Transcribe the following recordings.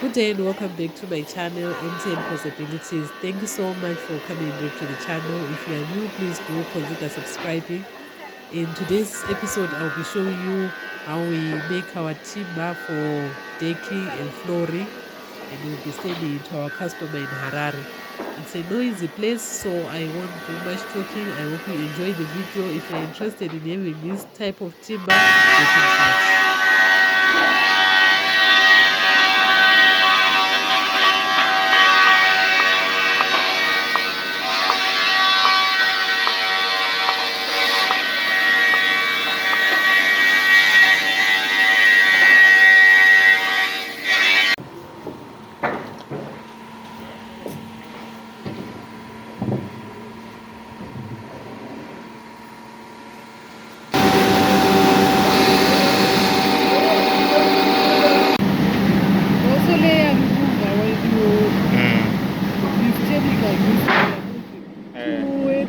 Good day and welcome back to my channel, MTN Possibilities. Thank you so much for coming back to the channel. If you are new, please do consider subscribing. In today's episode, I'll be showing you how we make our timber for decking and flooring, and we'll be sending it to our customer in Harare. It's a noisy place, so I won't do much talking. I hope you enjoy the video. If you're interested in having this type of timber, get in touch.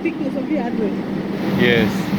Thickness of 300. Yes.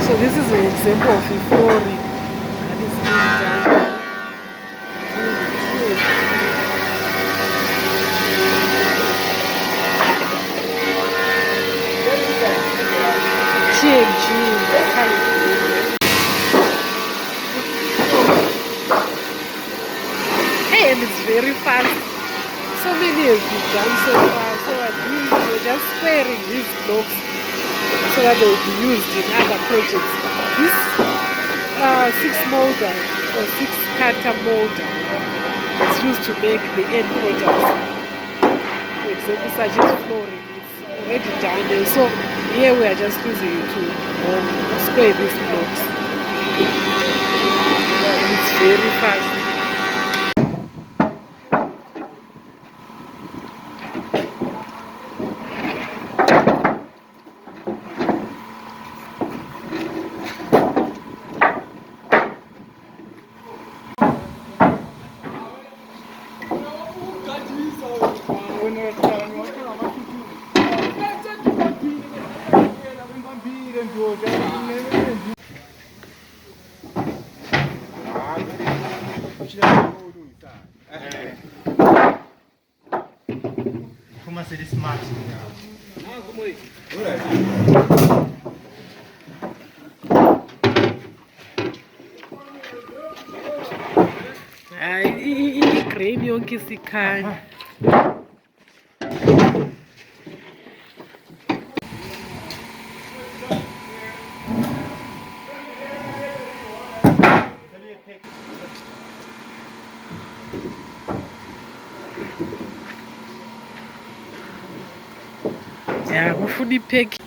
So this is an example of a flooring that is being done. Hey, and it's very fast. So many have been done so far. So we're just squaring these blocks so that they will be used in other projects. This 6 molder or 6 cutter molder is used to make the end products. For example, such as flooring, it's already done. And so here we are just using it to square these blocks. It's very fast. Come se smart. Grain yonke isikhanya. Ya kufuna iphekhi